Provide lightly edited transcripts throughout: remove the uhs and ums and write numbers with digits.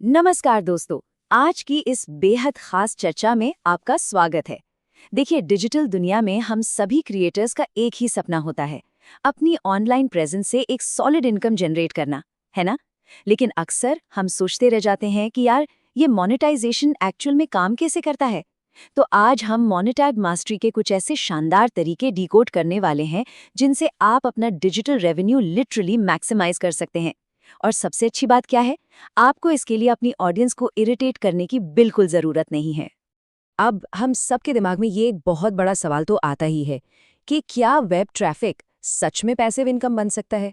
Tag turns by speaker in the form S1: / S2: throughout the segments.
S1: नमस्कार दोस्तों, आज की इस बेहद खास चर्चा में आपका स्वागत है। देखिए, डिजिटल दुनिया में हम सभी क्रिएटर्स का एक ही सपना होता है, अपनी ऑनलाइन प्रेजेंस से एक सॉलिड इनकम जनरेट करना, है ना? लेकिन अक्सर हम सोचते रह जाते हैं कि यार, ये मोनेटाइजेशन एक्चुअल में काम कैसे करता है? तो आज हम मोनेटाइज मास्टरी के कुछ ऐसे शानदार तरीके डिकोड करने वाले हैं जिनसे आप अपना डिजिटल रेवेन्यू लिटरली मैक्सिमाइज कर सकते हैं। और सबसे अच्छी बात क्या है, आपको इसके लिए अपनी ऑडियंस को इरिटेट करने की बिल्कुल जरूरत नहीं है। अब हम सबके दिमाग में ये एक बहुत बड़ा सवाल तो आता ही है कि क्या वेब ट्रैफिक सच में पैसिव इनकम बन सकता है?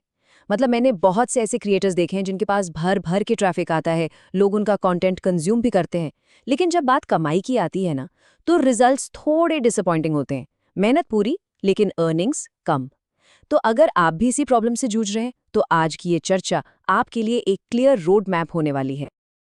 S1: मतलब मैंने बहुत से ऐसे क्रिएटर्स देखे हैं जिनके पास भर भर के ट्रैफिक आता है, लोग उनका कंटेंट कंज्यूम भी करते हैं, लेकिन जब बात कमाई की आती है ना, तो रिजल्ट्स थोड़े डिसअपॉइंटिंग होते हैं। मेहनत पूरी, लेकिन अर्निंग्स कम। तो अगर आप भी इसी प्रॉब्लम से जूझ रहे हैं, तो आज की ये चर्चा आपके लिए एक क्लियर रोड मैप होने वाली है।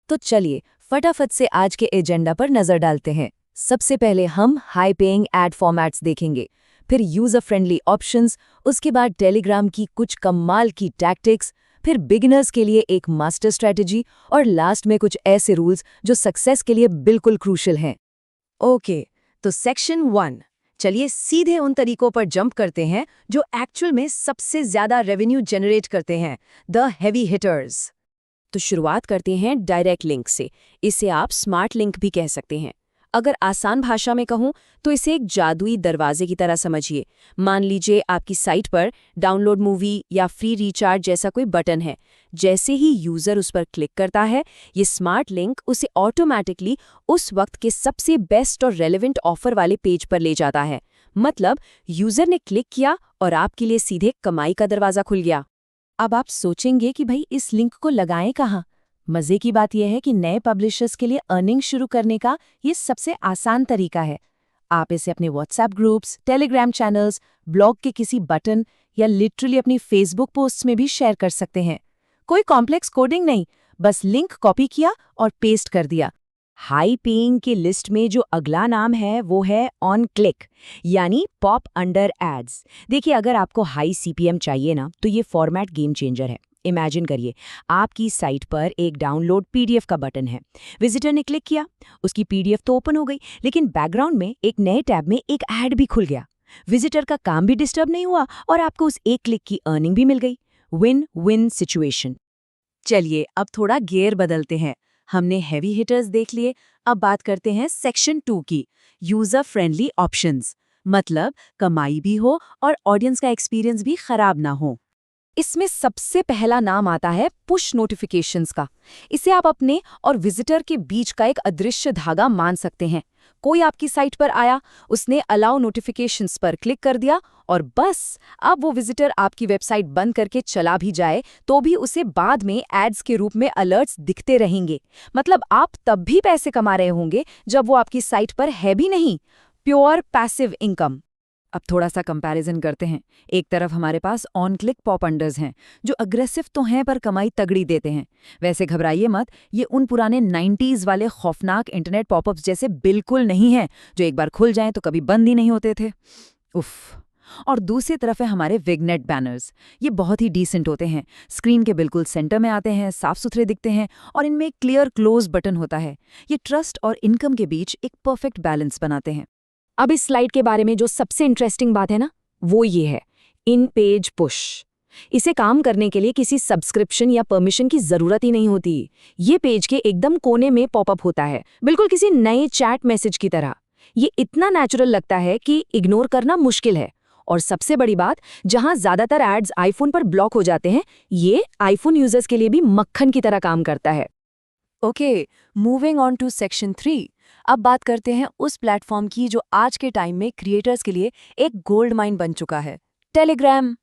S1: तो चलिए फटाफट से आज के एजेंडा पर नजर डालते हैं। सबसे पहले हम हाई पेइंग एड फॉर्मेट्स देखेंगे, फिर यूजर फ्रेंडली ऑप्शंस, उसके बाद टेलीग्राम की कुछ कमाल की टैक्टिक्स, फिर बिगिनर्स के लिए एक मास्टर स्ट्रेटजी, और लास्ट में कुछ ऐसे रूल्स जो सक्सेस के लिए बिल्कुल क्रूशियल हैं। ओके, तो सेक्शन 1, चलिए सीधे उन तरीकों पर जंप करते हैं जो एक्चुअल में सबसे ज्यादा रेवेन्यू जनरेट करते हैं, द हेवी हिटर्स। तो शुरुआत करते हैं डायरेक्ट लिंक से। इसे आप स्मार्ट लिंक भी कह सकते हैं। अगर आसान भाषा में कहूं तो इसे एक जादुई दरवाजे की तरह समझिए। मान लीजिए आपकी साइट पर डाउनलोड मूवी या फ्री रिचार्ज जैसा कोई बटन है। जैसे ही यूजर उस पर क्लिक करता है, ये स्मार्ट लिंक उसे ऑटोमैटिकली उस वक्त के सबसे बेस्ट और रेलेवेंट ऑफर वाले पेज पर ले जाता है। मतलब यूजर ने क्लिक किया और आपके लिए सीधे कमाई का दरवाजा खुल गया। अब आप सोचेंगे कि भाई इस लिंक को लगाएं कहाँ? मजे की बात यह है कि नए पब्लिशर्स के लिए अर्निंग शुरू करने का ये सबसे आसान तरीका है। आप इसे अपने WhatsApp groups, Telegram channels, blog के किसी बटन या लिटरली अपनी फेसबुक पोस्ट्स में भी शेयर कर सकते हैं। कोई कॉम्प्लेक्स कोडिंग नहीं, बस लिंक कॉपी किया और पेस्ट कर दिया। हाई पेइंग की लिस्ट में जो अगला नाम है वो है ऑन क्लिक, यानी पॉप अंडर एड्स। देखिए, अगर आपको हाई सीपीएम चाहिए ना, तो ये फॉर्मेट गेम चेंजर है। इमेजिन करिए, आपकी साइट पर एक डाउनलोड पीडीएफ का बटन है। विजिटर ने क्लिक किया, उसकी पीडीएफ तो ओपन हो गई, लेकिन बैकग्राउंड में एक नए टैब में एक ऐड भी खुल गया। विजिटर का काम भी डिस्टर्ब नहीं हुआ और आपको उस एक क्लिक की अर्निंग भी मिल गई। Win win situation. चलिए अब थोड़ा गियर बदलते हैं। हमने हेवी हिटर्स देख लिए, अब बात करते हैं सेक्शन 2 की, यूजर फ्रेंडली ऑप्शंस। मतलब कमाई भी हो और ऑडियंस का एक्सपीरियंस भी खराब ना हो। इसमें सबसे पहला नाम आता है पुश नोटिफिकेशंस का। इसे आप अपने और विजिटर के बीच का एक अदृश्य धागा मान सकते हैं। कोई आपकी साइट पर आया, उसने अलाउ नोटिफिकेशंस पर क्लिक कर दिया और बस, अब वो विजिटर आपकी वेबसाइट बंद करके चला भी जाए तो भी उसे बाद में एड्स के रूप में अलर्ट्स दिखते रहेंगे। मतलब आप तब भी पैसे कमा रहे होंगे जब वो आपकी साइट पर है भी नहीं। Pure passive income. अब थोड़ा सा कंपैरिजन करते हैं। एक तरफ हमारे पास ऑन क्लिक पॉप अंडर्स हैं, जो अग्रेसिव तो हैं पर कमाई तगड़ी देते हैं। वैसे घबराइए मत, ये उन पुराने 90s वाले खौफनाक इंटरनेट पॉपअप्स जैसे बिल्कुल नहीं हैं, जो एक बार खुल जाएं तो कभी बंद ही नहीं होते थे। उफ। और दूसरी तरफ है हमारे विग्नेट बैनर्स। ये बहुत ही डिसेंट होते हैं, स्क्रीन के बिल्कुल सेंटर में आते हैं, साफ सुथरे दिखते हैं और इनमें एक क्लियर क्लोज बटन होता है। ये ट्रस्ट और इनकम के बीच एक परफेक्ट बैलेंस बनाते हैं। अब इस स्लाइड के बारे में जो सबसे इंटरेस्टिंग बात है ना, वो ये है इन पेज पुश। इसे काम करने के लिए किसी सब्सक्रिप्शन या परमिशन की जरूरत ही नहीं होती। ये पेज के एकदम कोने में पॉपअप होता है, बिल्कुल किसी नए चैट मैसेज की तरह। ये इतना नेचुरल लगता है कि इग्नोर करना मुश्किल है। और सबसे बड़ी बात, जहां ज्यादातर एड्स आईफोन पर ब्लॉक हो जाते हैं, ये आईफोन यूजर्स के लिए भी मक्खन की तरह काम करता है। Okay, moving on to section 3। अब बात करते हैं उस प्लेटफॉर्म की जो आज के टाइम में क्रिएटर्स के लिए एक गोल्ड माइन बन चुका है, टेलीग्राम।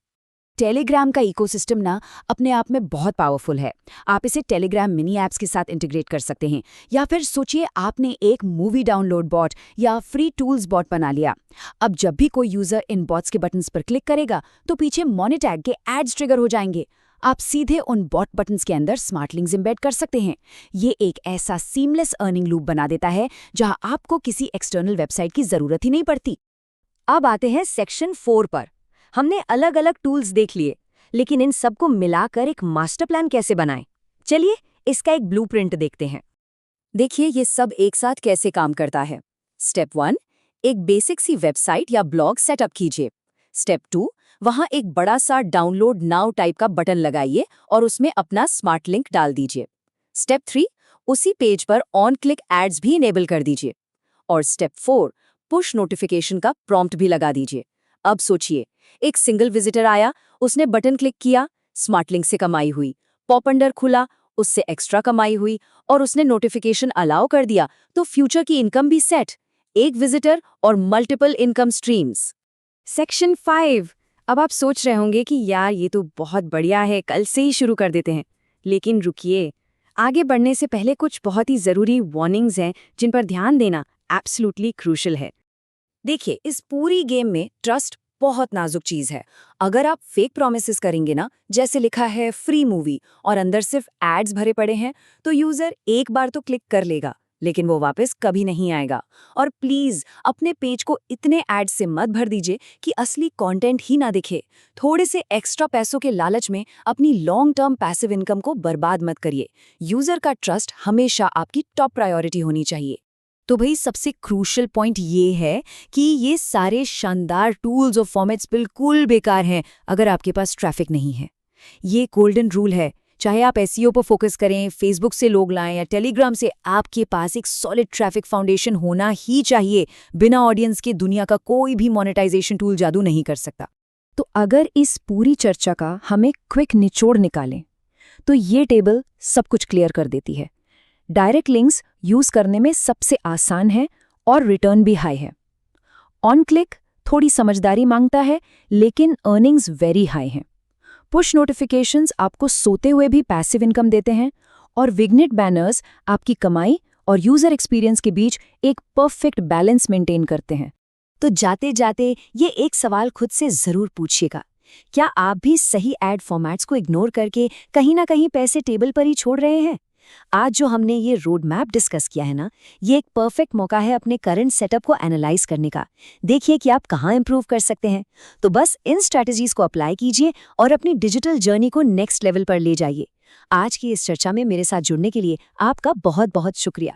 S1: टेलीग्राम का इकोसिस्टम ना अपने आप में बहुत पावरफुल है। आप इसे टेलीग्राम मिनी ऐप्स के साथ इंटीग्रेट कर सकते हैं, या फिर सोचिए आपने एक मूवी डाउनलोड बॉट या फ्री टूल्स बॉट बना लिया। अब जब भी कोई यूजर इन बॉट्स के बटन्स पर क्लिक करेगा तो पीछे मॉनिटैग के एड्स ट्रिगर हो जाएंगे। आप सीधे उन बॉट बटन्स के अंदर स्मार्ट लिंक्स एम्बेड कर सकते हैं। ये एक ऐसा सीमलेस अर्निंग लूप बना देता है जहां आपको किसी एक्सटर्नल वेबसाइट की जरूरत ही नहीं पड़ती। अब आते हैं सेक्शन 4 पर। हमने अलग अलग टूल्स देख लिए, लेकिन इन सबको मिलाकर एक मास्टर प्लान कैसे बनाएं? चलिए इसका एक ब्लूप्रिंट देखते हैं। देखिए ये सब एक साथ कैसे काम करता है। स्टेप 1, एक बेसिक सी वेबसाइट या ब्लॉग सेटअप कीजिए। स्टेप 2, वहां एक बड़ा सा डाउनलोड नाउ टाइप का बटन लगाइए और उसमें अपना स्मार्ट लिंक डाल दीजिए। स्टेप 3, उसी पेज पर ऑन क्लिक एड्स भी इनेबल कर दीजिए। और स्टेप 4, पुश नोटिफिकेशन का प्रॉम्प्ट भी लगा दीजिए। अब सोचिए, एक सिंगल विजिटर आया, उसने बटन क्लिक किया, स्मार्ट लिंक से कमाई हुई, पॉप अंडर खुला, उससे एक्स्ट्रा कमाई हुई, और उसने नोटिफिकेशन अलाउ कर दिया, तो फ्यूचर की इनकम भी सेट। एक विजिटर और मल्टीपल इनकम स्ट्रीम्स। सेक्शन 5। अब आप सोच रहे होंगे कि यार ये तो बहुत बढ़िया है, कल से ही शुरू कर देते हैं। लेकिन रुकिए, आगे बढ़ने से पहले कुछ बहुत ही ज़रूरी वार्निंग्स हैं जिन पर ध्यान देना एब्सोल्युटली क्रूशियल है। देखिए, इस पूरी गेम में ट्रस्ट बहुत नाजुक चीज़ है। अगर आप फेक प्रॉमिसेस करेंगे ना, जैसे लिखा है फ्री मूवी और अंदर सिर्फ एड्स भरे पड़े हैं, तो यूज़र एक बार तो क्लिक कर लेगा, लेकिन वो वापस कभी नहीं आएगा। और प्लीज़ अपने पेज को इतने एड्स से मत भर दीजिए कि असली कंटेंट ही ना दिखे। थोड़े से एक्स्ट्रा पैसों के लालच में अपनी लॉन्ग टर्म पैसिव इनकम को बर्बाद मत करिए। यूज़र का ट्रस्ट हमेशा आपकी टॉप प्रायोरिटी होनी चाहिए। तो भाई सबसे क्रूशियल पॉइंट ये है कि ये सारे शानदार टूल्स और फॉर्मेट्स बिल्कुल बेकार हैं अगर आपके पास ट्रैफिक नहीं है। ये गोल्डन रूल है, चाहे आप एसईओ पर फोकस करें, फेसबुक से लोग लाएं या टेलीग्राम से, आपके पास एक सॉलिड ट्रैफिक फाउंडेशन होना ही चाहिए। बिना ऑडियंस के दुनिया का कोई भी मोनेटाइजेशन टूल जादू नहीं कर सकता। तो अगर इस पूरी चर्चा का हमें क्विक निचोड़ निकालें तो ये टेबल सब कुछ क्लियर कर देती है। डायरेक्ट लिंक्स यूज करने में सबसे आसान है और रिटर्न भी हाई है। ऑन क्लिक थोड़ी समझदारी मांगता है, लेकिन अर्निंग्स वेरी हाई हैं। पुश नोटिफिकेशंस आपको सोते हुए भी पैसिव इनकम देते हैं, और विग्नेट बैनर्स आपकी कमाई और यूजर एक्सपीरियंस के बीच एक परफेक्ट बैलेंस मेंटेन करते हैं। तो जाते जाते ये एक सवाल खुद से जरूर पूछिएगा, क्या आप भी सही एड फॉर्मेट्स को इग्नोर करके कहीं ना कहीं पैसे टेबल पर ही छोड़ रहे हैं? आज जो हमने ये रोड मैप डिस्कस किया है ना, ये एक परफेक्ट मौका है अपने करंट सेटअप को एनालाइज करने का। देखिए कि आप कहाँ इंप्रूव कर सकते हैं। तो बस इन स्ट्रैटेजीज को अप्लाई कीजिए और अपनी डिजिटल जर्नी को नेक्स्ट लेवल पर ले जाइए। आज की इस चर्चा में मेरे साथ जुड़ने के लिए आपका बहुत बहुत शुक्रिया।